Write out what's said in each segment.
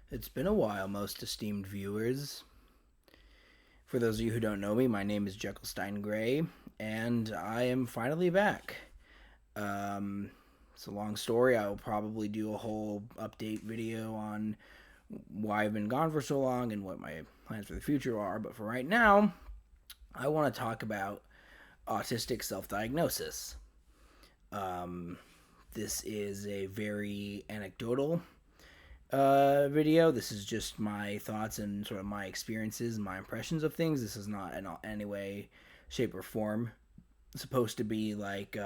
It's been a while, most esteemed viewers. For those of you who don't know me, my name is Jekyllstein Gray, and I am finally back. Um, it's a long story. I will probably do a whole update video on why I've been gone for so long and what my plans for the future are. But for right now, I want to talk about autistic self diagnosis. Um, this is a very anecdotal video. This is just my thoughts and sort of my experiences and my impressions of things. This is not in any way, shape, or form supposed to be like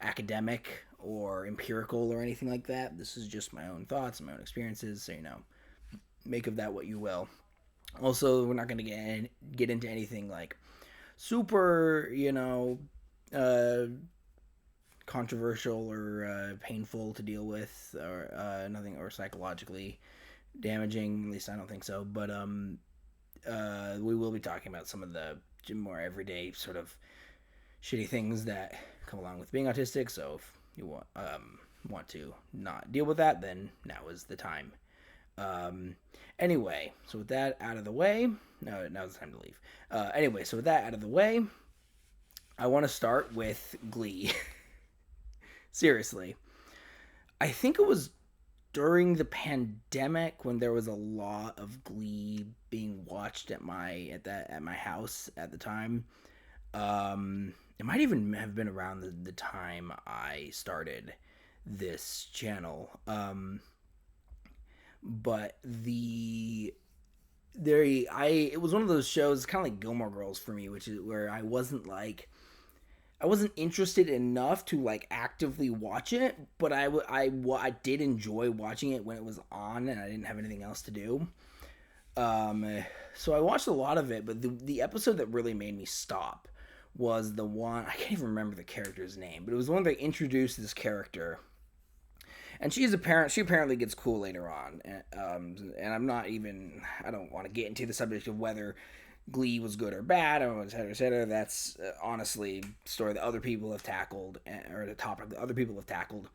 academic or empirical or anything like that. This is just my own thoughts and my own experiences. So, make of that what you will. Also, we're not going to get into anything like super, uh, controversial or painful to deal with, or nothing, or psychologically damaging. At least I don't think so. But we will be talking about some of the more everyday sort of shitty things that come along with being autistic. So if you want to not deal with that, then now is the time. Anyway, so with that out of the way, no, now's the time to leave. Anyway, so with that out of the way, I want to start with Glee. Seriously, I think it was during the pandemic when there was a lot of Glee being watched at my house at the time. It might even have been around the time I started this channel. But it was one of those shows, kind of like Gilmore Girls for me, which is where I wasn't interested enough to like actively watch it, but I did enjoy watching it when it was on and I didn't have anything else to do. So I watched a lot of it, but the episode that really made me stop was the one. I can't even remember the character's name, but it was the one that introduced this character, and she apparently gets cool later on, and I don't want to get into the subject of whether Glee was good or bad, or et cetera, et cetera. That's honestly a story that other people have tackled, or the topic that other people have tackled,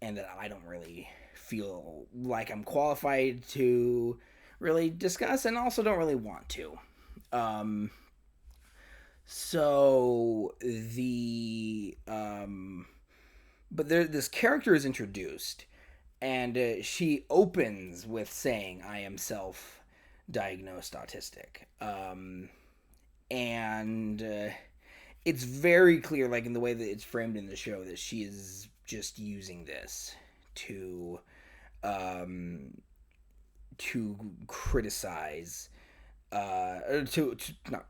and that I don't really feel like I'm qualified to really discuss, and also don't really want to. Um, so the but this character is introduced, and she opens with saying, "I am self-diagnosed autistic," and it's very clear, like in the way that it's framed in the show, that she is just using this to um, to criticize, not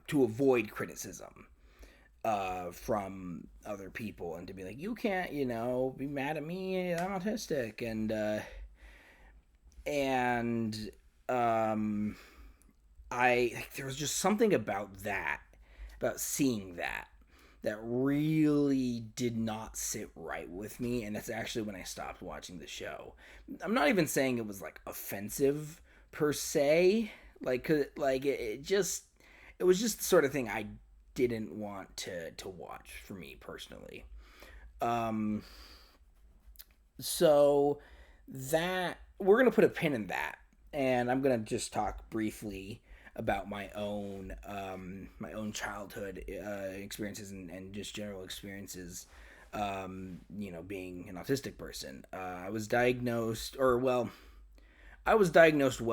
to avoid criticism from other people, and to be like, you can't, be mad at me. I'm autistic, and um, I like, there was just something about that, about seeing that really did not sit right with me, and that's actually when I stopped watching the show. I'm not even saying it was like offensive per se, it was just the sort of thing I didn't want to watch for me personally. Um, so that we're gonna put a pin in that, and I'm gonna just talk briefly about my own childhood experiences, and just general experiences. Being an autistic person, I was diagnosed well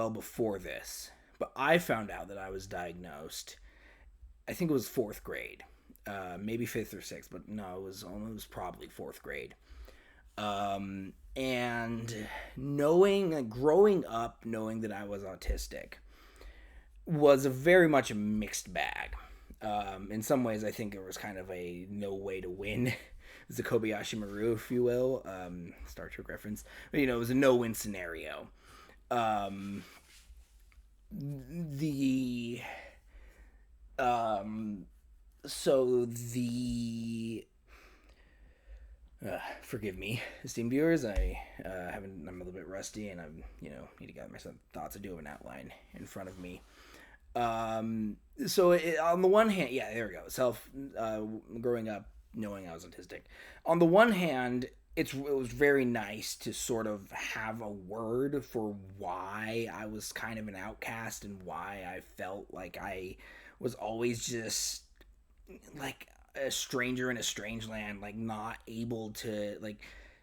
before this, but I found out that I was diagnosed. I think it was fourth grade, maybe fifth or sixth, but no, it was probably fourth grade. And growing up, knowing that I was autistic was a very much a mixed bag. In some ways, I think it was kind of a no way to win. It's a Kobayashi Maru, if you will, Star Trek reference. But, it was a no-win scenario. Um, the um, so the Forgive me, esteemed viewers. I haven't. I'm a little bit rusty, and I'm need to get my thoughts. I do have an outline in front of me. On the one hand, yeah, there we go. Growing up knowing I was autistic. On the one hand, it was very nice to sort of have a word for why I was kind of an outcast and why I felt like I was always just like a stranger in a strange land, like not able to like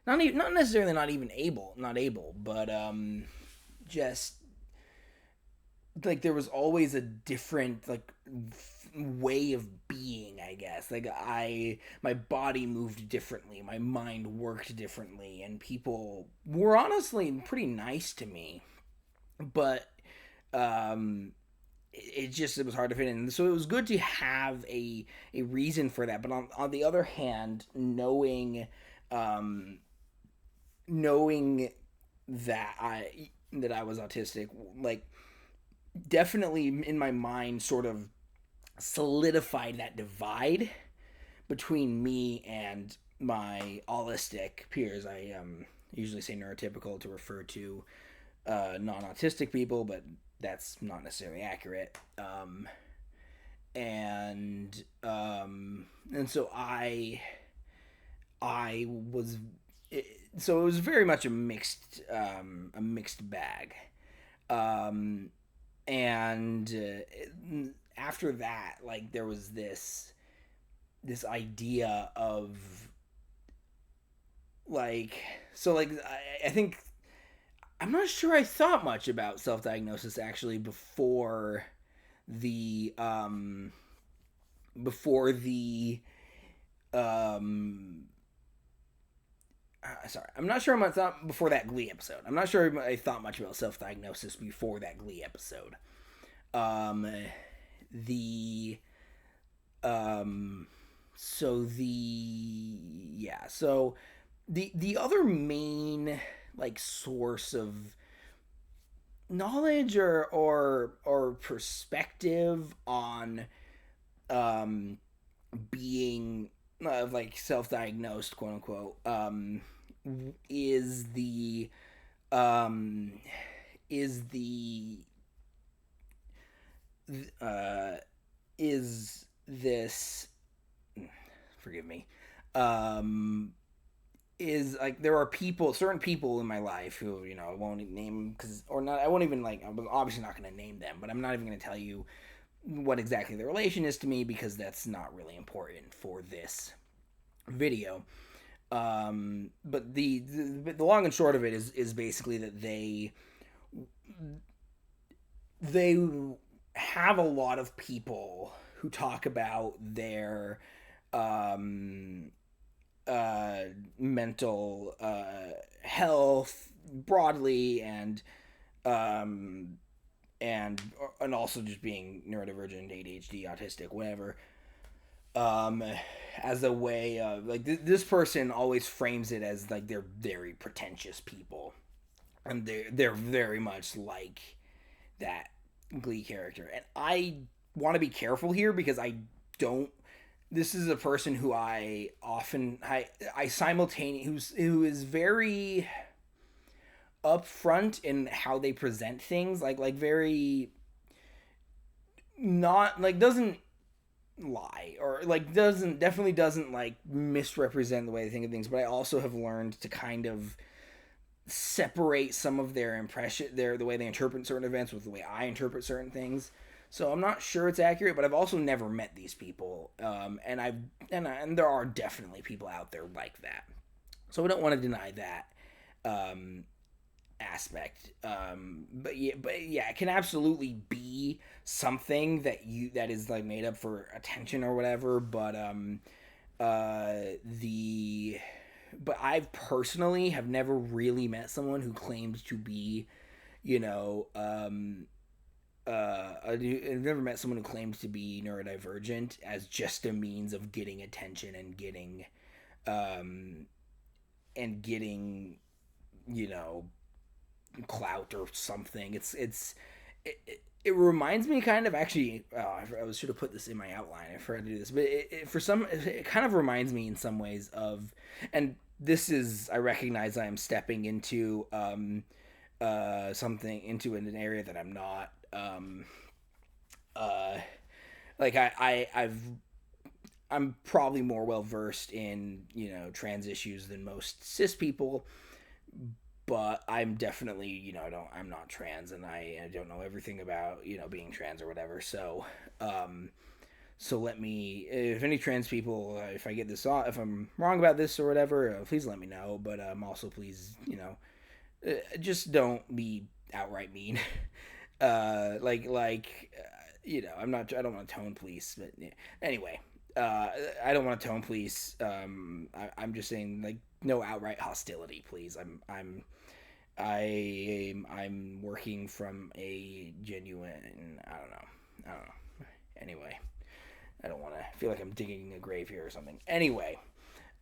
not necessarily not able, but just like there was always a different like way of being, I guess. Like my body moved differently, my mind worked differently, and people were honestly pretty nice to me, but um it was hard to fit in. So it was good to have a reason for that. But on the other hand, um knowing that I was autistic, like definitely in my mind sort of solidified that divide between me and my allistic peers. I usually say neurotypical to refer to non-autistic people, but that's not necessarily accurate. And so I was so it was very much a mixed bag. Um, and after that, like there was this idea of like I think I'm not sure I thought much about self-diagnosis actually the um before the um sorry, I'm not sure I thought before that Glee episode. I'm not sure I thought much about self-diagnosis before that Glee episode. Um, the um, so the yeah, so the other main like source of knowledge or perspective on um being like self-diagnosed, quote unquote, is the um is the uh is this forgive me um is like there are certain people in my life who I won't name because or not I won't even like I'm obviously not going to name them, but I'm not even going to tell you what exactly the relation is to me because that's not really important for this video. But the long and short of it is basically that they have a lot of people who talk about their um, mental health broadly um, and also just being neurodivergent, ADHD, autistic, whatever, um, as a way of like this person always frames it as like they're very pretentious people, and they're very much like that Glee character, and I want to be careful here because I don't. This is a person who I simultaneously who is very upfront in how they present things, like very not like doesn't lie or like doesn't like misrepresent the way they think of things, but I also have learned to kind of separate some of their the way they interpret certain events with the way I interpret certain things. So I'm not sure it's accurate, but I've also never met these people, and there are definitely people out there like that. So I don't want to deny that um, aspect. But yeah, it can absolutely be something that is like made up for attention or whatever. The but I personally have never really met someone who claims to be, you know, I've never met someone who claims to be neurodivergent as just a means of getting attention um, and getting, you know, clout or something. It reminds me kind of actually. I should have put this in my outline. I forgot to do this, but it kind of reminds me in some ways of, and this is I recognize I am stepping into something into an area that I'm not uh like I've I'm probably more well versed in trans issues than most cis people, but I'm definitely I'm not trans, and I don't know everything about being trans or whatever. So let me, if any trans people, if I get this off, if I'm wrong about this or whatever, please let me know. But also please just don't be outright mean. I'm not. I don't want to tone police, but yeah. Anyway, I don't want to tone police. I'm just saying, like, no outright hostility, please. I'm working from a genuine. I don't know. Anyway, I don't want to feel like I'm digging a grave here or something. Anyway,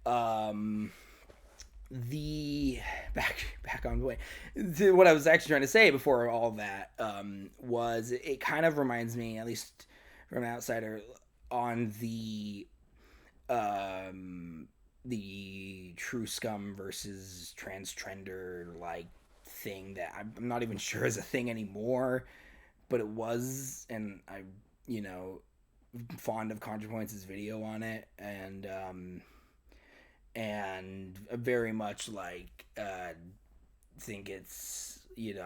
um, the back on the way to what I was actually trying to say before all that was it kind of reminds me, at least from an outsider, on the true scum versus transtrender like thing that I'm not even sure is a thing anymore, but it was, and I you know fond of ContraPoints' video on it, and very much like think it's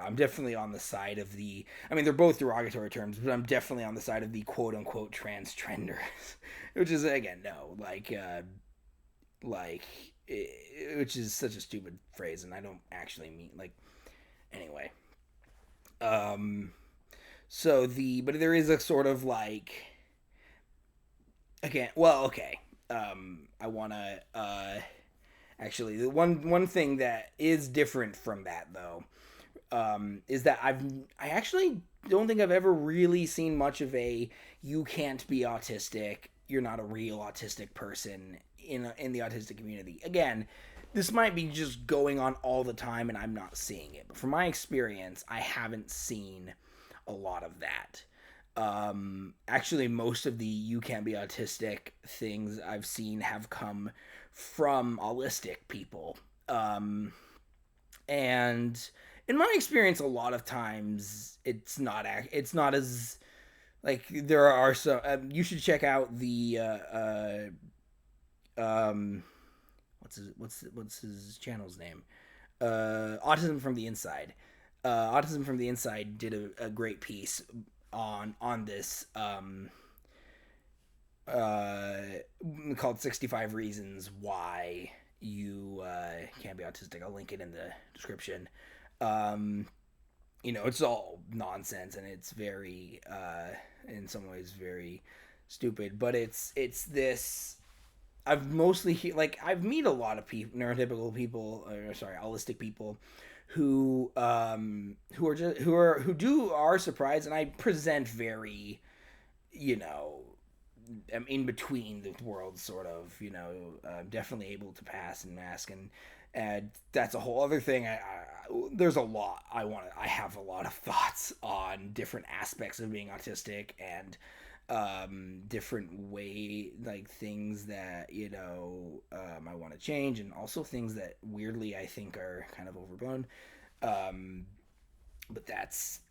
I'm definitely on the side of the, I mean, they're both derogatory terms, but I'm definitely on the side of the quote unquote transtrenders, which is, again, no, like which is such a stupid phrase, and I don't actually mean, like, anyway. um but there is a sort of like, again, well, okay, I want to actually, the one thing that is different from that, though, is that I actually don't think I've ever really seen much of a "you can't be autistic, you're not a real autistic person" in the autistic community. Again, this might be just going on all the time and I'm not seeing it, but from my experience, I haven't seen a lot of that. Actually, most of the "you can't be autistic" things I've seen have come from Autistic people. And in my experience, a lot of times it's not as, like, there are some, you should check out the what's his channel's name, Autism from the Inside. Autism from the Inside did a great piece on this, uh, called 65 Reasons Why You Can't Be Autistic. I'll link it in the description. Um, it's all nonsense, and it's very, in some ways, very stupid. But it's this. I've met a lot of people, neurotypical people, or sorry, autistic people, who are just who are surprised, and I present very, you know am in between the worlds, sort of. Definitely able to pass and mask, and that's a whole other thing. There's a lot I have a lot of thoughts on different aspects of being autistic, and different way, like, things that I want to change, and also things that weirdly I think are kind of overblown. um but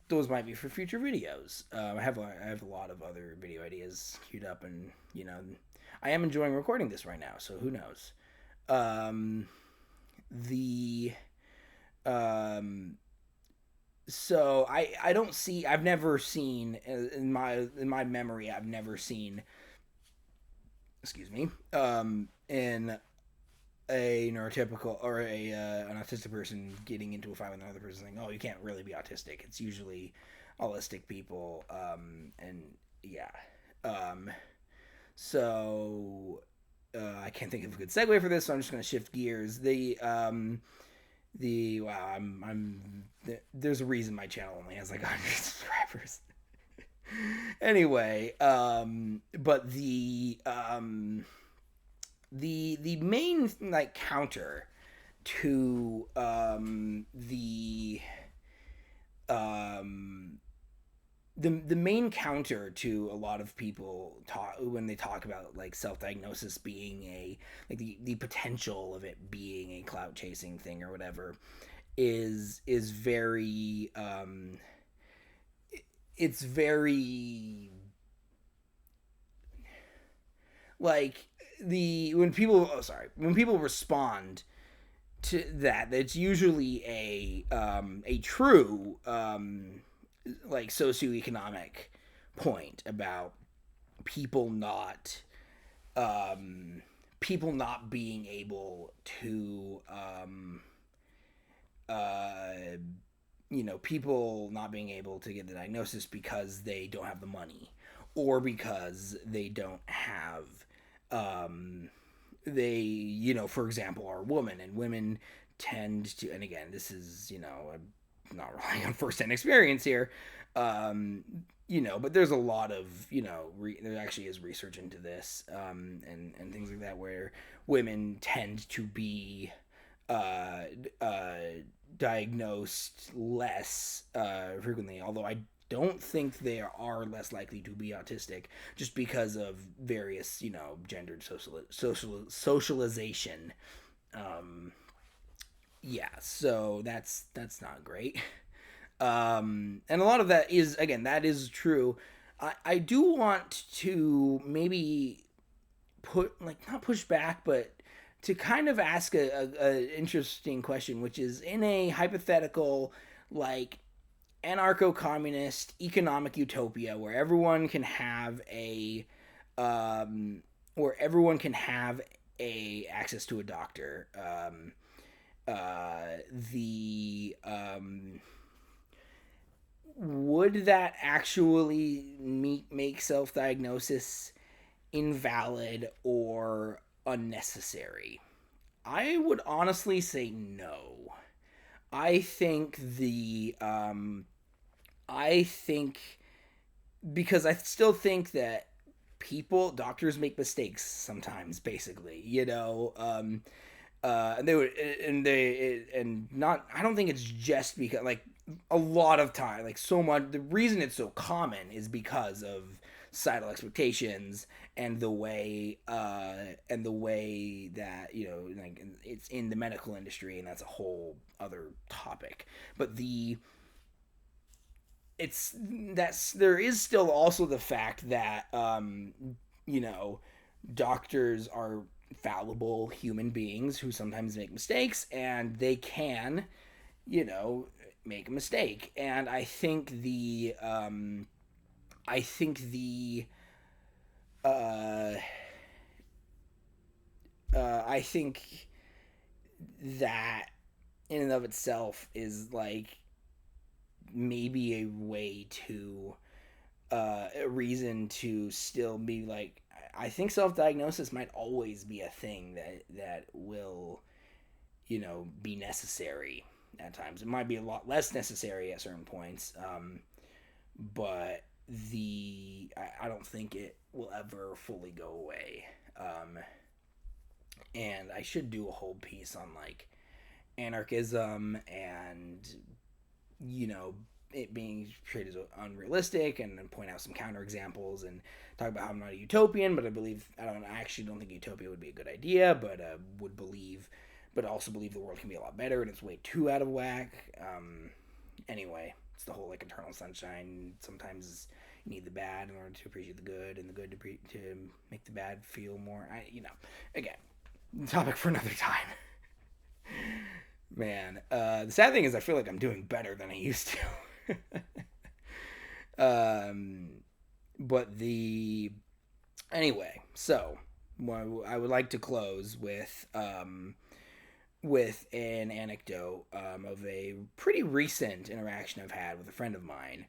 those might be for future videos. I have a lot of other video ideas queued up, and I am enjoying recording this right now, so who knows. um the um so I don't see, I've never seen, in my memory, I've never seen, excuse me, in a neurotypical or an autistic person getting into a fight with another person saying, "Oh, you can't really be autistic." It's usually autistic people, and yeah. um so I can't think of a good segue for this, so I'm just going to shift gears. Wow, there's a reason my channel only has like 100 subscribers. Anyway, but the main, like, counter to um the main counter to a lot of people talk when they talk about, like, self-diagnosis being a, like, the potential of it being a clout chasing thing or whatever, is very, it's very, like when people respond to that, it's usually a true like socioeconomic point about people not people not being able to uh, people not being able to get the diagnosis because they don't have the money, or because they don't have they for example are women, and women tend to, and again this is I'm not relying on first-hand experience here, um but there's a lot of there actually is research into this, and things like that, where women tend to be uh, uh, diagnosed less frequently, although I don't think they are less likely to be autistic, just because of various gendered socialization. um yeah, so that's not great. And a lot of that is, again, that is true. I do want to maybe put, like, not push back, but to kind of ask a interesting question, which is, in a hypothetical, like, anarcho-communist economic utopia where everyone can have where everyone can have a access to a doctor, the would that actually make self-diagnosis invalid or unnecessary? I would honestly say no. I think I think because I still think that doctors make mistakes sometimes, basically, and they would, and not, I don't think it's just because, like, a lot of time, like, so much, the reason it's so common is because of societal expectations, and the way that like, it's in the medical industry, and that's a whole other topic. But there is still also the fact that you know doctors are fallible human beings who sometimes make mistakes, and they can you know make a mistake. And I think the uh, I think that in and of itself is, like, maybe a way to a reason to still be like, I think self-diagnosis might always be a thing that will be necessary at times. It might be a lot less necessary at certain points, but I don't think it will ever fully go away. And I should do a whole piece on, like, anarchism, and you know it being treated as unrealistic, and then point out some counterexamples, and talk about how I'm not a utopian, but I actually don't think utopia would be a good idea, but also believe the world can be a lot better, and it's way too out of whack. Anyway, it's the whole, like, eternal sunshine. Sometimes you need the bad in order to appreciate the good, and the good to make the bad feel more. Again, topic for another time. Man, the sad thing is, I feel like I'm doing better than I used to. But anyway, so I would like to close with an anecdote of a pretty recent interaction I've had with a friend of mine,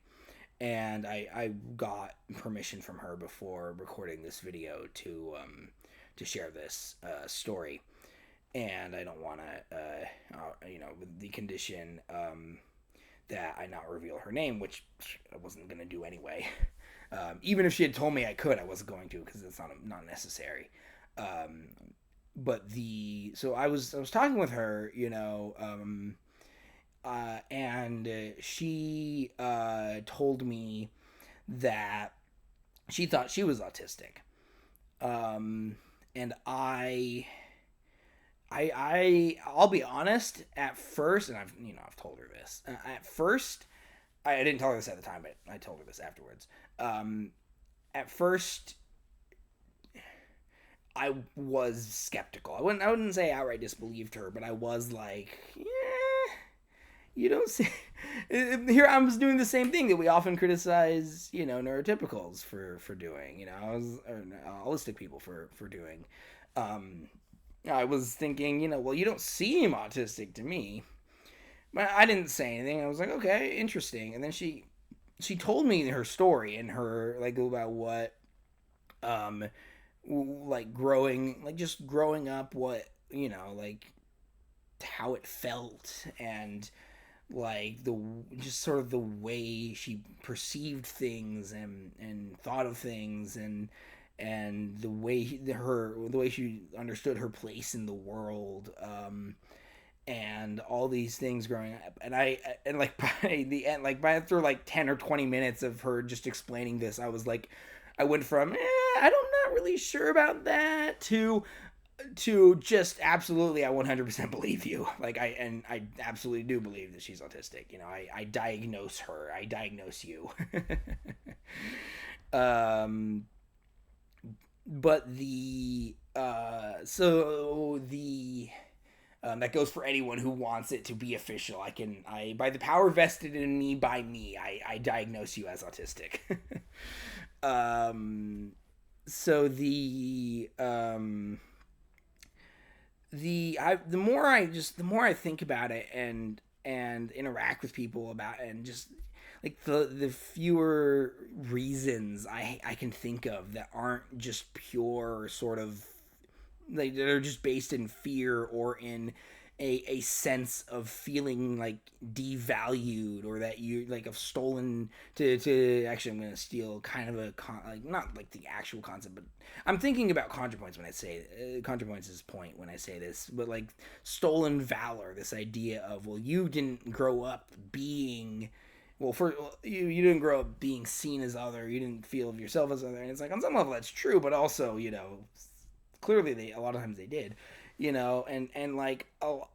and I got permission from her before recording this video to share this story. And I don't want to, with the condition that I not reveal her name, which I wasn't going to do anyway. Even if she had told me I could, I wasn't going to, because it's not necessary. So I was talking with her, and she told me that she thought she was autistic. And I'll be honest. At first, and I've told her this. At first, I didn't tell her this at the time, but I told her this afterwards. At first, I was skeptical. I wouldn't say I outright disbelieved her, but I was like, yeah, you don't see. Here I was doing the same thing that we often criticize, neurotypicals for doing. I was or holistic people for doing. Um, I was thinking, well, you don't seem autistic to me, but I didn't say anything. I was like, okay, interesting. And then she told me her story and her like about what um like growing like just growing up, what like how it felt, and like the just sort of the way she perceived things and thought of things, and the way she understood her place in the world, and all these things growing up. And like by the end, like by after like 10 or 20 minutes of her just explaining this, I was like, I went from I'm not really sure about that to just absolutely I 100% believe you. Like I absolutely do believe that she's autistic. I diagnose her, I diagnose you. um but the so the that goes for anyone who wants it to be official. I by the power vested in me by me, I diagnose you as autistic. um so the more I think about it and interact with people about it, and just like the fewer reasons I can think of that aren't just pure sort of like that are just based in fear or in a sense of feeling like devalued, or that you like have stolen to actually, I'm gonna steal kind of like not like the actual concept, but I'm thinking about ContraPoints when I say ContraPoints' point when I say this, but like stolen valor, this idea of, well, you didn't grow up being, well, for you didn't grow up being seen as other, you didn't feel of yourself as other, and it's like on some level that's true, but also clearly they a lot of times they did, and like, oh,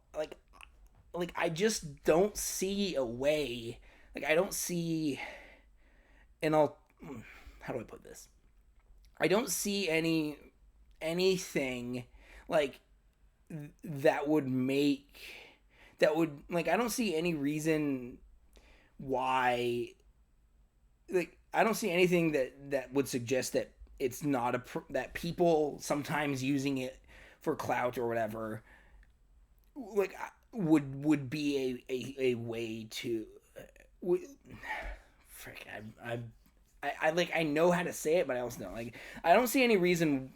like I just don't see a way, like I don't see and I'll how do I put this, I don't see anything like that would make that would like I don't see any reason why, like I don't see anything that would suggest that it's not that people sometimes using it for clout or whatever, like would be a way to would, frick I like I know how to say it, but I also don't, like I don't see any reason.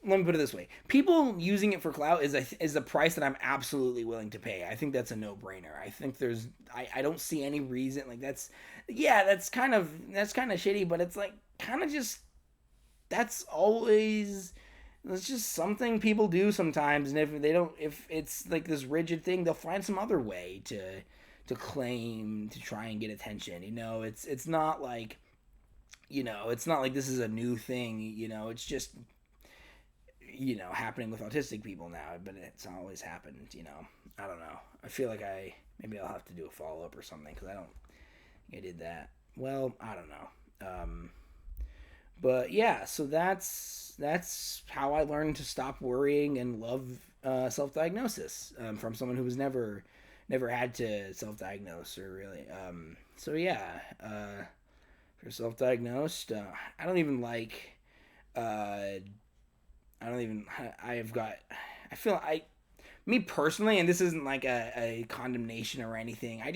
Let me put it this way: people using it for clout is a price that I'm absolutely willing to pay. I think that's a no brainer. I think I don't see any reason, like that's kind of shitty, but it's like kind of just that's always it's just something people do sometimes, and if it's like this rigid thing, they'll find some other way to claim to try and get attention. It's not like it's not like this is a new thing. It's just happening with autistic people now, but it's always happened. I don't know. I feel like maybe I'll have to do a follow up or something, because I don't think I did that. Well, I don't know. But yeah, so that's how I learned to stop worrying and love self diagnosis, from someone who was never had to self diagnose, or really. So yeah, for self diagnosed, I don't even like. I don't even. I have got. I feel me personally, and this isn't like a condemnation or anything. I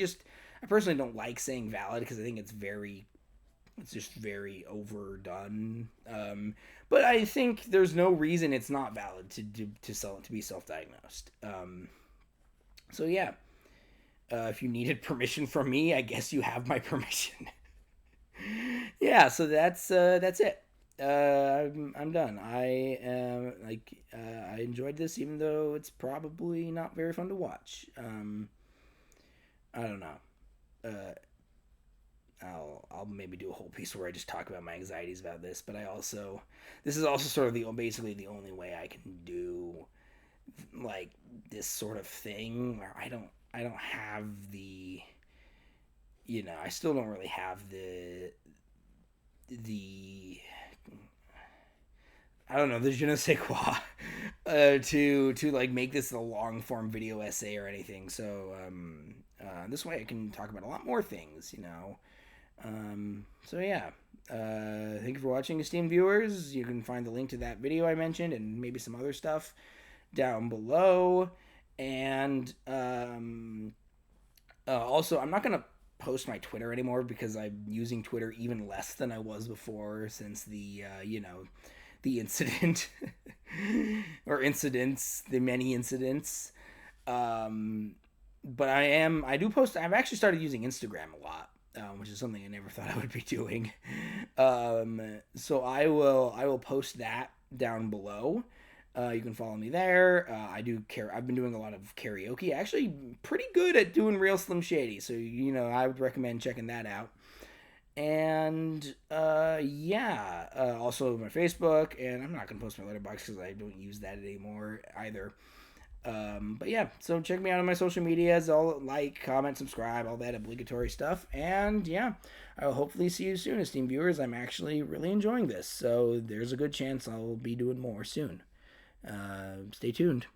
personally don't like saying valid, because I think it's just very overdone. But I think there's no reason it's not valid to be self diagnosed. So yeah, if you needed permission from me, I guess you have my permission. Yeah, so that's it. I'm done. I enjoyed this, even though it's probably not very fun to watch. I don't know. Uh, I'll maybe do a whole piece where I just talk about my anxieties about this, but this is also sort of basically the only way I can do like this sort of thing, where I don't have the I still don't really have the I don't know, the je ne sais quoi, to like make this a long form video essay or anything. So this way I can talk about a lot more things, you know. So yeah, thank you for watching, esteemed viewers. You can find the link to that video I mentioned and maybe some other stuff down below. And also, I'm not gonna post my Twitter anymore because I'm using Twitter even less than I was before since the the incident or incidents, the many incidents. Um, but I do post. I've actually started using Instagram a lot, which is something I never thought I would be doing. So I will post that down below. You can follow me there. I've been doing a lot of karaoke. Actually, pretty good at doing Real Slim Shady. So I would recommend checking that out. And yeah, also my Facebook, and I'm not gonna post my letterbox because I don't use that anymore either. But yeah, so check me out on my social medias. All like, comment, subscribe, all that obligatory stuff. And yeah, I will hopefully see you soon, esteemed viewers. I'm actually really enjoying this, so there's a good chance I'll be doing more soon. Stay tuned.